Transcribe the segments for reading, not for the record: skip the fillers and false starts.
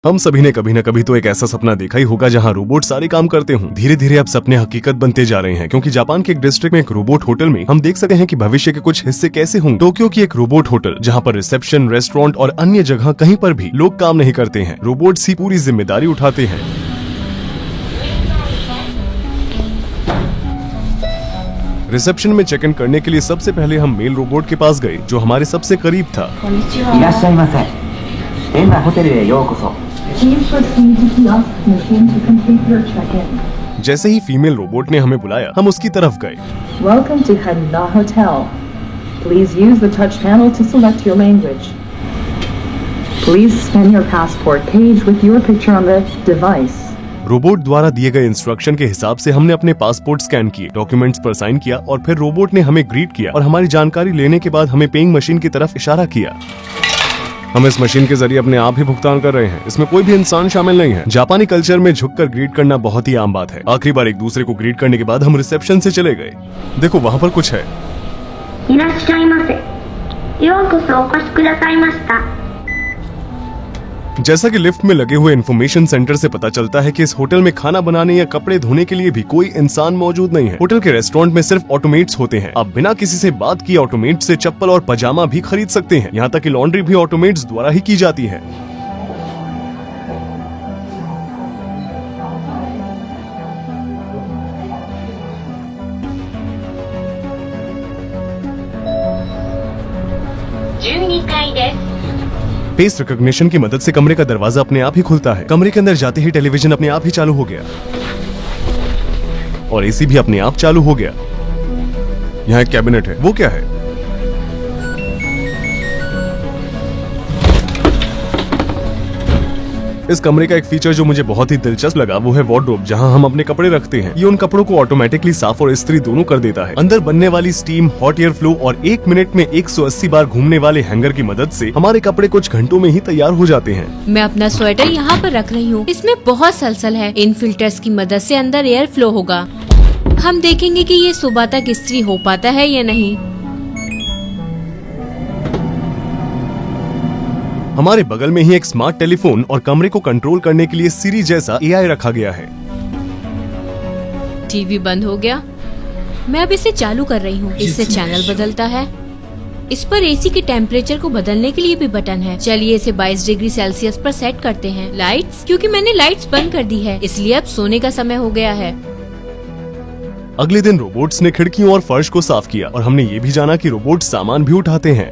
हम सभी ने कभी न कभी तो एक ऐसा सपना देखा ही होगा जहां रोबोट सारे काम करते हों। धीरे धीरे अब सपने हकीकत बनते जा रहे हैं, क्योंकि जापान के एक डिस्ट्रिक्ट में एक रोबोट होटल में हम देख सकते हैं कि भविष्य के कुछ हिस्से कैसे होंगे। टोक्यो की एक रोबोट होटल जहां पर रिसेप्शन, रेस्टोरेंट और अन्य जगह कहीं पर भी लोग काम नहीं करते हैं, रोबोट्स ही पूरी जिम्मेदारी उठाते हैं। रिसेप्शन में चेक इन करने के लिए सबसे पहले हम मेल रोबोट के पास गए, जो हमारे सबसे करीब था। जैसे ही फीमेल रोबोट ने हमें बुलाया, हम उसकी तरफ गए। Welcome to Hanna Hotel. Please use the touch panel to select your language. Please scan your passport page with your picture on the device. Robot द्वारा दिए गए इंस्ट्रक्शन के हिसाब से हमने अपने पासपोर्ट स्कैन किए, डॉक्यूमेंट्स पर साइन किया और फिर रोबोट ने हमें ग्रीट किया और हमारी जानकारी लेने के बाद हमें पेइंग मशीन की तरफ इशारा किया। हम इस मशीन के जरिए अपने आप ही भुगतान कर रहे हैं, इसमें कोई भी इंसान शामिल नहीं है। जापानी कल्चर में झुककर ग्रीट करना बहुत ही आम बात है। आखिरी बार एक दूसरे को ग्रीट करने के बाद हम रिसेप्शन से चले गए। देखो वहाँ पर कुछ है। जैसा कि लिफ्ट में लगे हुए इन्फॉर्मेशन सेंटर से पता चलता है कि इस होटल में खाना बनाने या कपड़े धोने के लिए भी कोई इंसान मौजूद नहीं है। होटल के रेस्टोरेंट में सिर्फ ऑटोमेट्स होते हैं। आप बिना किसी से बात किए ऑटोमेट से चप्पल और पजामा भी खरीद सकते हैं। यहाँ तक कि लॉन्ड्री भी ऑटोमेट्स द्वारा ही की जाती है। फेस रिकॉग्निशन की मदद से कमरे का दरवाजा अपने आप ही खुलता है। कमरे के अंदर जाते ही टेलीविजन अपने आप ही चालू हो गया और एसी भी अपने आप चालू हो गया। यहाँ एक कैबिनेट है, वो क्या है? इस कमरे का एक फीचर जो मुझे बहुत ही दिलचस्प लगा वो है वार्डरोब, जहां हम अपने कपड़े रखते हैं। ये उन कपड़ों को ऑटोमेटिकली साफ और इस्त्री दोनों कर देता है। अंदर बनने वाली स्टीम, हॉट एयर फ्लो और 1 मिनट में 180 बार घूमने वाले हैंगर की मदद से हमारे कपड़े कुछ घंटों में ही तैयार हो जाते हैं। मैं अपना स्वेटर यहाँ पर रख रही हूँ। इसमें बहुत सलसल है। इन फिल्टर्स की मदद से अंदर एयर फ्लो होगा। हम देखेंगे कि ये सुबह तक इस्त्री हो पाता है या नहीं। हमारे बगल में ही एक स्मार्ट टेलीफोन और कमरे को कंट्रोल करने के लिए सिरी जैसा एआई रखा गया है। टीवी बंद हो गया। मैं अब इसे चालू कर रही हूँ। इससे चैनल बदलता है। इस पर एसी के टेम्परेचर को बदलने के लिए भी बटन है। चलिए इसे 22 डिग्री सेल्सियस पर सेट करते हैं। लाइट्स, क्योंकि मैंने लाइट्स बंद कर दी है, इसलिए अब सोने का समय हो गया है। अगले दिन रोबोट्स ने खिड़कियों और फर्श को साफ किया और हमने ये भी जाना कि रोबोट सामान भी उठाते हैं।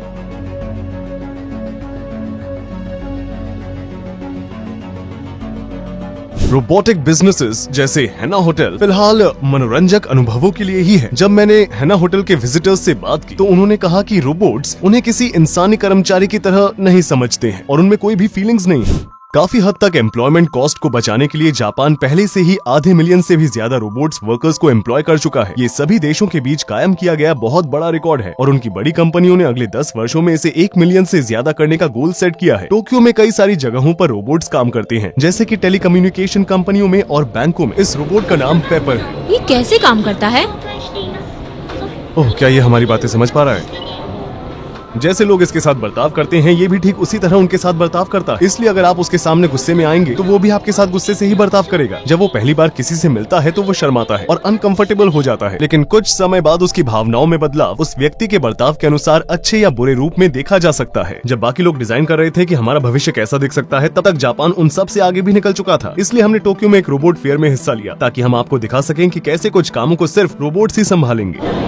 रोबोटिक बिजनेसेस जैसे हैना होटल फिलहाल मनोरंजक अनुभवों के लिए ही है। जब मैंने हैना होटल के विजिटर्स से बात की तो उन्होंने कहा कि रोबोट्स उन्हें किसी इंसानी कर्मचारी की तरह नहीं समझते हैं और उनमें कोई भी फीलिंग्स नहीं है। काफी हद तक एम्प्लॉयमेंट कॉस्ट को बचाने के लिए जापान पहले से ही आधे मिलियन से भी ज्यादा रोबोट्स वर्कर्स को एम्प्लॉय कर चुका है। ये सभी देशों के बीच कायम किया गया बहुत बड़ा रिकॉर्ड है और उनकी बड़ी कंपनियों ने अगले 10 वर्षों में इसे 1 मिलियन से ज्यादा करने का गोल सेट किया है। टोक्यो में कई सारी जगहों पर रोबोट्स काम करते हैं, जैसे कि टेलीकम्युनिकेशन कंपनियों में और बैंकों में। इस रोबोट का नाम पेपर है। ये कैसे काम करता है? ओह, क्या ये हमारी बातें समझ पा रहा है? जैसे लोग इसके साथ बर्ताव करते हैं, ये भी ठीक उसी तरह उनके साथ बर्ताव करता है। इसलिए अगर आप उसके सामने गुस्से में आएंगे तो वो भी आपके साथ गुस्से से ही बर्ताव करेगा। जब वो पहली बार किसी से मिलता है तो वो शर्माता है और अनकंफर्टेबल हो जाता है, लेकिन कुछ समय बाद उसकी भावनाओं में बदलाव उस व्यक्ति के बर्ताव के अनुसार अच्छे या बुरे रूप में देखा जा सकता है। जब बाकी लोग डिजाइन कर रहे थे कि हमारा भविष्य कैसा दिख सकता है, तब तक जापान उन सब से आगे भी निकल चुका था। इसलिए हमने टोक्यो में एक रोबोट फेयर में हिस्सा लिया, ताकि हम आपको दिखा सकें कि कैसे कुछ कामों को सिर्फ रोबोट्स ही संभालेंगे।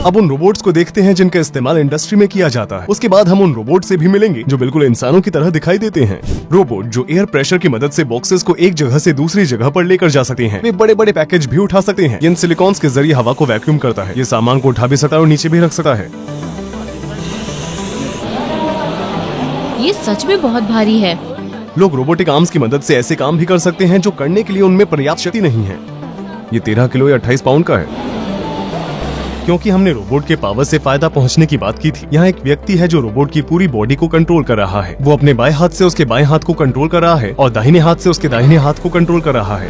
अब उन रोबोट्स को देखते हैं जिनका इस्तेमाल इंडस्ट्री में किया जाता है। उसके बाद हम उन रोबोट से भी मिलेंगे जो बिल्कुल इंसानों की तरह दिखाई देते हैं। रोबोट जो एयर प्रेशर की मदद से बॉक्सेस को एक जगह से दूसरी जगह पर लेकर जा सकते हैं। वे बड़े बड़े पैकेज भी उठा सकते हैं। इन सिलिकॉन्स के जरिए हवा को वैक्यूम करता है। ये सामान को उठा भी सकता है और नीचे भी रख सकता है। ये सच में बहुत भारी है। लोग रोबोटिक आर्म्स की मदद से ऐसे काम भी कर सकते हैं जो करने के लिए उनमें पर्याप्त शक्ति नहीं है। ये 13 किलो या 28 पाउंड का है। क्योंकि हमने रोबोट के पावर से फायदा पहुंचने की बात की थी, यहाँ एक व्यक्ति है जो रोबोट की पूरी बॉडी को कंट्रोल कर रहा है। वो अपने बाएं हाथ से उसके बाएं हाथ को कंट्रोल कर रहा है और दाहिने हाथ से उसके दाहिने हाथ को कंट्रोल कर रहा है।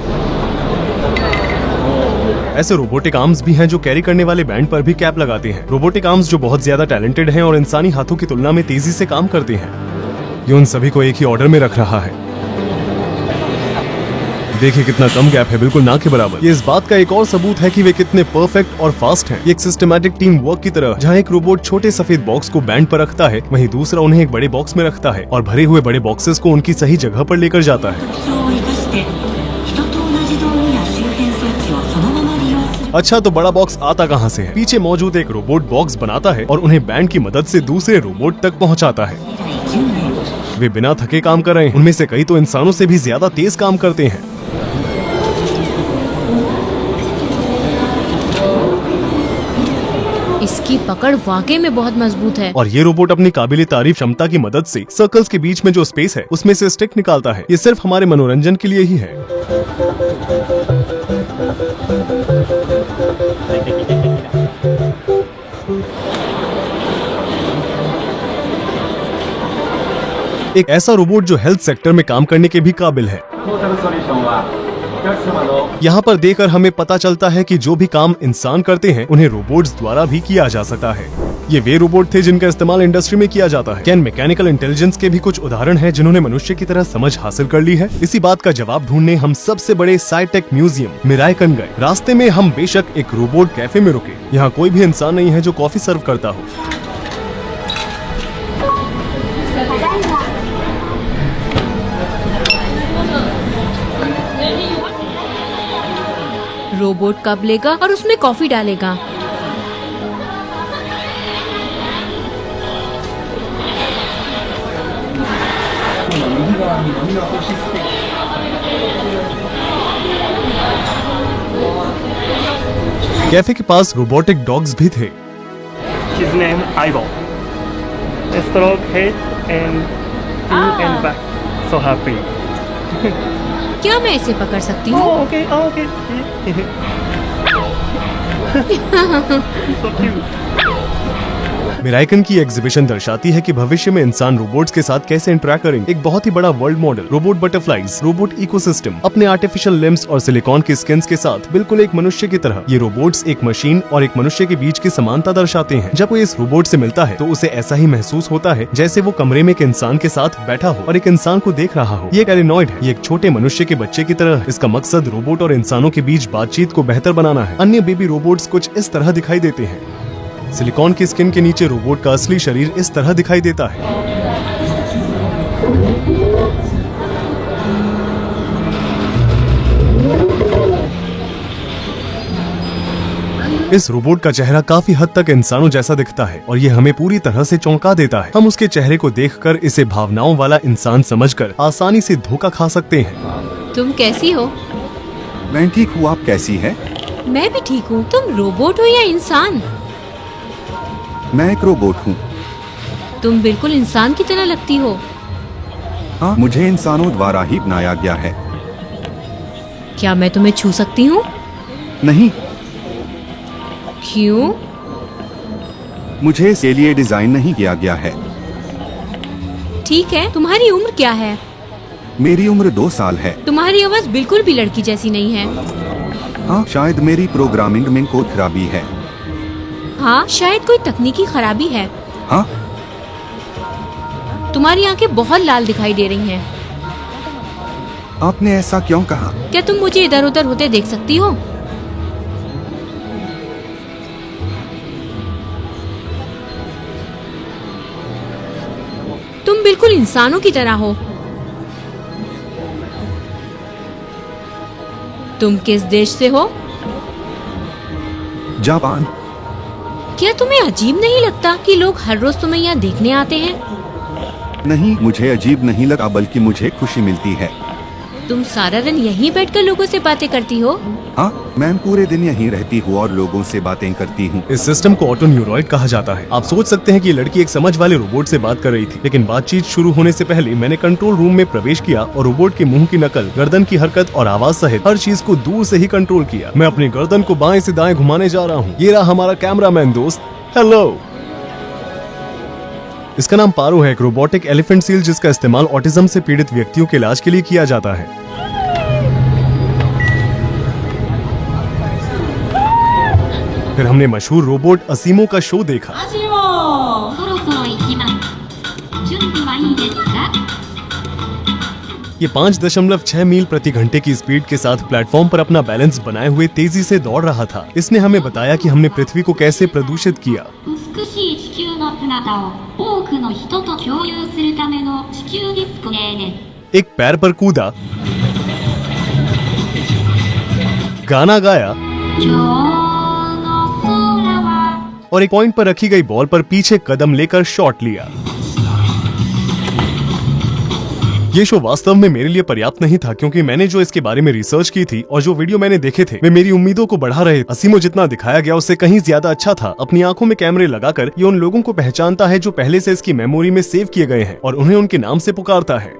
ऐसे रोबोटिक आर्म्स भी हैं जो कैरी करने वाले बैंड पर भी कैप लगाते हैं। रोबोटिक आर्म्स जो बहुत ज्यादा टैलेंटेड हैं और इंसानी हाथों की तुलना में तेजी से काम करते हैं। ये उन सभी को एक ही ऑर्डर में रख रहा है। देखिए कितना कम गैप है, बिल्कुल ना के बराबर। ये इस बात का एक और सबूत है कि वे कितने परफेक्ट और फास्ट हैं। ये एक सिस्टमैटिक टीम वर्क की तरह, जहाँ एक रोबोट छोटे सफेद बॉक्स को बैंड पर रखता है, वहीं दूसरा उन्हें एक बड़े बॉक्स में रखता है और भरे हुए बड़े बॉक्सेस को उनकी सही जगह पर लेकर जाता है। 特徴を生かして人と同じ道具や周辺装置をそのまま利用する अच्छा, तो बड़ा बॉक्स आता कहाँ से है? पीछे मौजूद एक रोबोट बॉक्स बनाता है और उन्हें बैंड की मदद से दूसरे रोबोट तक पहुँचाता है। 以来10年 वे बिना थके काम कर रहे हैं। उनमें से कई तो इंसानों से भी ज्यादा तेज काम करते हैं। इसकी पकड़ वाकई में बहुत मजबूत है। और ये रोबोट अपनी काबिल तारीफ क्षमता की मदद से सर्कल्स के बीच में जो स्पेस है उसमें से स्टिक निकालता है। ये सिर्फ हमारे मनोरंजन के लिए ही है। एक ऐसा रोबोट जो हेल्थ सेक्टर में काम करने के भी काबिल है। यहाँ पर देखकर हमें पता चलता है कि जो भी काम इंसान करते हैं उन्हें रोबोट्स द्वारा भी किया जा सकता है। ये वे रोबोट थे जिनका इस्तेमाल इंडस्ट्री में किया जाता है। क्या मैकेनिकल इंटेलिजेंस के भी कुछ उदाहरण हैं जिन्होंने मनुष्य की तरह समझ हासिल कर ली है? इसी बात का जवाब ढूंढने हम सबसे बड़े साइटेक म्यूजियम मिराइकन गए। रास्ते में हम बेशक एक रोबोट कैफे में रुके। यहाँ कोई भी इंसान नहीं है जो कॉफी सर्व करता हो। रोबोट कप लेगा और उसमें कॉफी डालेगा। कैफे के पास रोबोटिक डॉग्स भी थे। His name Ivo. A stroke head and two and back. So happy. क्या मैं इसे पकड़ सकती हूँ? Oh, okay, oh, okay. So cute. मिराइकन की एग्जीबिशन दर्शाती है कि भविष्य में इंसान रोबोट्स के साथ कैसे इंटरेक्ट करेंगे। एक बहुत ही बड़ा world model, robot butterflies, robot ecosystem, अपने आर्टिफिशियल लिम्स और सिलिकॉन के स्किन्स के साथ बिल्कुल एक मनुष्य की तरह। ये रोबोट्स एक मशीन और एक मनुष्य के बीच की समानता दर्शाते हैं। जब वो इस रोबोट से मिलता है तो उसे ऐसा ही महसूस होता है जैसे वो कमरे में एक इंसान के साथ बैठा हो और एक इंसान को देख रहा हो। ये एक एलिनॉइड है, ये एक छोटे मनुष्य के बच्चे की तरह। इसका मकसद रोबोट और इंसानों के बीच बातचीत को बेहतर बनाना है। अन्य बेबी रोबोट्स कुछ इस तरह दिखाई देते हैं। सिलिकॉन की स्किन के नीचे रोबोट का असली शरीर इस तरह दिखाई देता है। इस रोबोट का चेहरा काफी हद तक इंसानों जैसा दिखता है और ये हमें पूरी तरह से चौंका देता है। हम उसके चेहरे को देखकर इसे भावनाओं वाला इंसान समझकर आसानी से धोखा खा सकते हैं। तुम कैसी हो? मैं ठीक हूँ, आप कैसी हैं? मैं भी ठीक हूँ। तुम रोबोट हो या इंसान? मैं एक रोबोट हूँ। तुम बिल्कुल इंसान की तरह लगती हो। हाँ, मुझे इंसानों द्वारा ही बनाया गया है। क्या मैं तुम्हें छू सकती हूँ? नहीं, क्यों? मुझे इसके लिए डिजाइन नहीं किया गया है। ठीक है, तुम्हारी उम्र क्या है? मेरी उम्र 2 साल है। तुम्हारी आवाज बिल्कुल भी लड़की जैसी नहीं है। हाँ, शायद मेरी प्रोग्रामिंग में कोई खराबी है। हाँ, शायद कोई तकनीकी खराबी है। हाँ, तुम्हारी आंखें बहुत लाल दिखाई दे रही हैं। आपने ऐसा क्यों कहा? क्या तुम मुझे इधर उधर होते देख सकती हो? तुम बिल्कुल इंसानों की तरह हो। तुम किस देश से हो? जापान। क्या तुम्हें अजीब नहीं लगता कि लोग हर रोज तुम्हें यहाँ देखने आते हैं? नहीं, मुझे अजीब नहीं लगा, बल्कि मुझे खुशी मिलती है। तुम सारा दिन यहीं बैठकर लोगों से बातें करती हो? हाँ, मैं पूरे दिन यहीं रहती हूँ और लोगों से बातें करती हूँ। इस सिस्टम को ऑटो न्यूरॉइड कहा जाता है। आप सोच सकते हैं कि ये लड़की एक समझ वाले रोबोट से बात कर रही थी, लेकिन बातचीत शुरू होने से पहले मैंने कंट्रोल रूम में प्रवेश किया और रोबोट के मुंह की नकल, गर्दन की हरकत और आवाज सहित हर चीज को दूर से ही कंट्रोल किया। मैं अपनी गर्दन को बाएं से दाएं घुमाने जा रहा हूँ। ये रहा हमारा कैमरामैन दोस्त। हेलो। इसका नाम पारो है, एक रोबोटिक एलिफेंट सील जिसका इस्तेमाल ऑटिज्म से पीड़ित व्यक्तियों के इलाज के लिए किया जाता है। फिर हमने मशहूर रोबोट असीमो का शो देखा। そろそろ行きます。準備はいいですか？ ये 5.6 मील प्रति घंटे की स्पीड के साथ प्लेटफॉर्म पर अपना बैलेंस बनाए हुए तेजी से दौड़ रहा था। इसने हमें बताया कि हमने पृथ्वी को कैसे प्रदूषित किया। 美しい地球の姿を多くの人と共有するための地球ディスプレイです。 एक पैर पर कूदा, गाना गाया 今日の空は और एक पॉइंट पर रखी गई बॉल पर पीछे कदम लेकर शॉट लिया। ये शो वास्तव में मेरे लिए पर्याप्त नहीं था, क्योंकि मैंने जो इसके बारे में रिसर्च की थी और जो वीडियो मैंने देखे थे वे मेरी उम्मीदों को बढ़ा रहे। असीमो जितना दिखाया गया उससे कहीं ज्यादा अच्छा था। अपनी आंखों में कैमरे लगाकर ये उन लोगों को पहचानता है जो पहले से इसकी मेमोरी में सेव किए गए हैं और उन्हें उनके नाम से पुकारता है।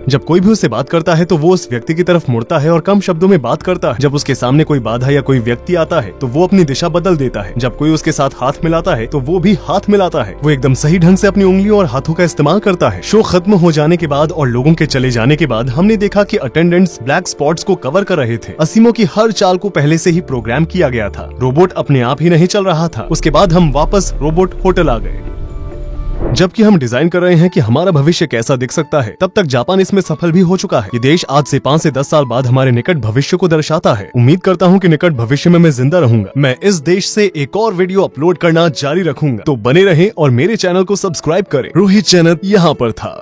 जब कोई भी उससे बात करता है तो वो उस व्यक्ति की तरफ मुड़ता है और कम शब्दों में बात करता है। जब उसके सामने कोई बाधा या कोई व्यक्ति आता है तो वो अपनी दिशा बदल देता है। जब कोई उसके साथ हाथ मिलाता है तो वो भी हाथ मिलाता है। वो एकदम सही ढंग से अपनी उंगलियों और हाथों का इस्तेमाल करता है। शो खत्म हो जाने के बाद और लोगों के चले जाने के बाद हमने देखा कि अटेंडेंट्स ब्लैक स्पॉट्स को कवर कर रहे थे। असीमो की हर चाल को पहले से ही प्रोग्राम किया गया था। रोबोट अपने आप ही नहीं चल रहा था। उसके बाद हम वापस रोबोट होटल आ गए। जबकि हम डिजाइन कर रहे हैं कि हमारा भविष्य कैसा दिख सकता है, तब तक जापान इसमें सफल भी हो चुका है। ये देश आज से 5 से 10 साल बाद हमारे निकट भविष्य को दर्शाता है। उम्मीद करता हूँ कि निकट भविष्य में मैं जिंदा रहूंगा। मैं इस देश से एक और वीडियो अपलोड करना जारी रखूंगा, तो बने रहें और मेरे चैनल को सब्सक्राइब करें। रोहित चैनल यहाँ पर था।